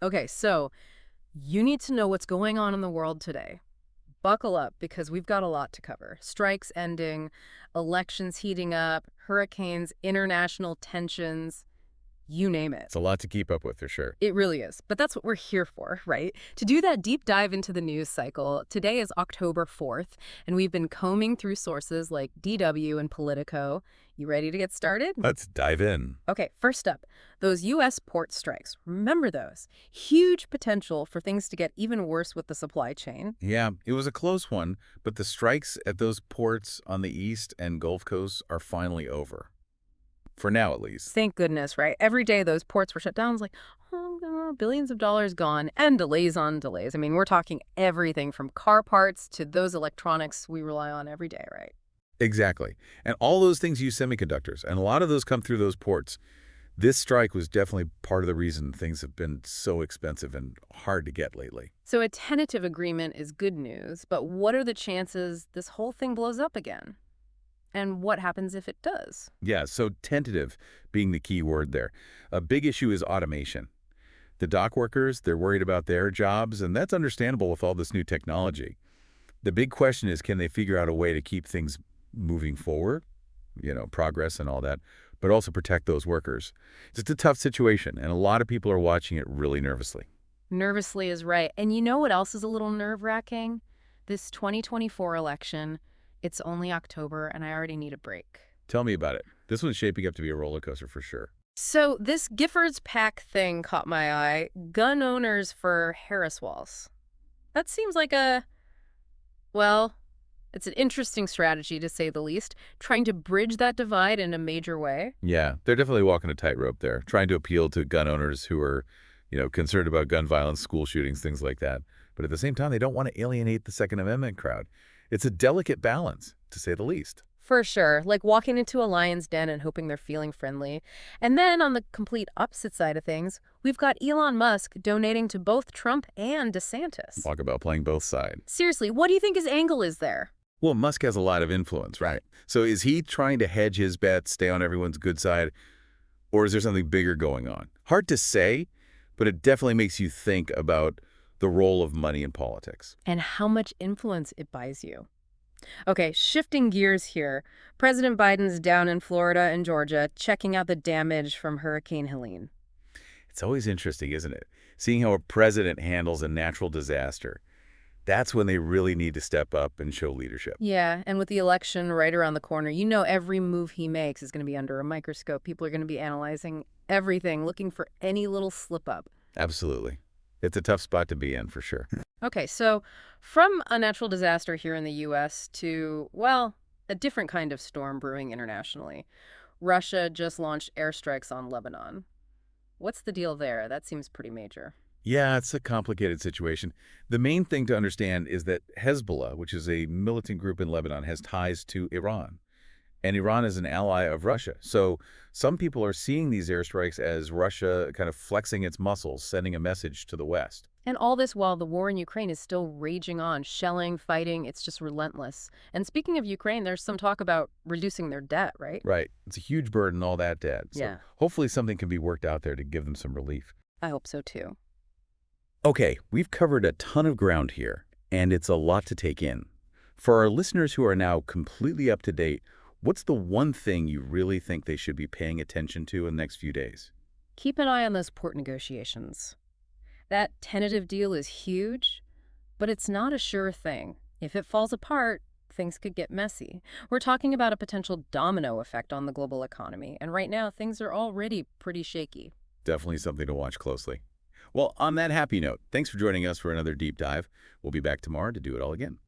Okay, so you need to know what's going on in the world today. Buckle up because we've got a lot to cover. Strikes ending, elections heating up, hurricanes, international tensions, you name it. It's a lot to keep up with for sure. It really is. But that's what we're here for, right? To do that deep dive into the news cycle, today is October 4th, and we've been combing through sources like DW and Politico. You ready to get started? Let's dive in. Okay, first up, those U.S. port strikes. Remember those. Huge potential for things to get even worse with the supply chain. Yeah, it was a close one, but the strikes at those ports on the east and Gulf Coast are finally over. For now, at least. Thank goodness, right? Every day those ports were shut down. It's like, oh, no, billions of dollars gone and delays on delays. I mean, we're talking everything from car parts to those electronics we rely on every day, right? Exactly. And all those things use semiconductors, and a lot of those come through those ports. This strike was definitely part of the reason things have been so expensive and hard to get lately. So a tentative agreement is good news, but what are the chances this whole thing blows up again? And what happens if it does? Yeah, so tentative being the key word there. A big issue is automation. The dock workers, they're worried about their jobs, and that's understandable with all this new technology. The big question is, can they figure out a way to keep things moving forward, progress and all that, but also protect those workers? It's a tough situation, and a lot of people are watching it really nervously. Nervously is right. And you know what else is a little nerve-wracking? This 2024 election, it's only October and I already need a break. Tell me about it. This one's shaping up to be a roller coaster for sure. So this Giffords Pack thing caught my eye. Gun owners for Harris Walls. That seems like well, it's an interesting strategy to say the least, trying to bridge that divide in a major way. Yeah, they're definitely walking a tightrope there, trying to appeal to gun owners who are, concerned about gun violence, school shootings, things like that. But at the same time, they don't want to alienate the Second Amendment crowd. It's a delicate balance, to say the least. For sure, like walking into a lion's den and hoping they're feeling friendly. And then on the complete opposite side of things, we've got Elon Musk donating to both Trump and DeSantis. Talk about playing both sides. Seriously, what do you think his angle is there? Well, Musk has a lot of influence, right? So is he trying to hedge his bets, stay on everyone's good side, or is there something bigger going on? Hard to say, but it definitely makes you think about the role of money in politics. And how much influence it buys you. Okay, shifting gears here. President Biden's down in Florida and Georgia checking out the damage from Hurricane Helene. It's always interesting, isn't it? Seeing how a president handles a natural disaster. That's when they really need to step up and show leadership. Yeah, and with the election right around the corner, you know every move he makes is going to be under a microscope. People are going to be analyzing everything, looking for any little slip up. Absolutely. It's a tough spot to be in, for sure. Okay, so from a natural disaster here in the U.S. to, well, a different kind of storm brewing internationally. Russia just launched airstrikes on Lebanon. What's the deal there? That seems pretty major. Yeah, it's a complicated situation. The main thing to understand is that Hezbollah, which is a militant group in Lebanon, has ties to Iran. And Iran is an ally of Russia. So some people are seeing these airstrikes as Russia kind of flexing its muscles, sending a message to the West. And all this while the war in Ukraine is still raging on, shelling, fighting, it's just relentless. And speaking of Ukraine, there's some talk about reducing their debt, right? Right. It's a huge burden, all that debt. So Yeah, hopefully something can be worked out there to give them some relief. I hope so too. Okay, we've covered a ton of ground here, and it's a lot to take in. For our listeners who are now completely up to date, what's the one thing you really think they should be paying attention to in the next few days? Keep an eye on those port negotiations. That tentative deal is huge, but it's not a sure thing. If it falls apart, things could get messy. We're talking about a potential domino effect on the global economy, and right now things are already pretty shaky. Definitely something to watch closely. Well, on that happy note, thanks for joining us for another deep dive. We'll be back tomorrow to do it all again.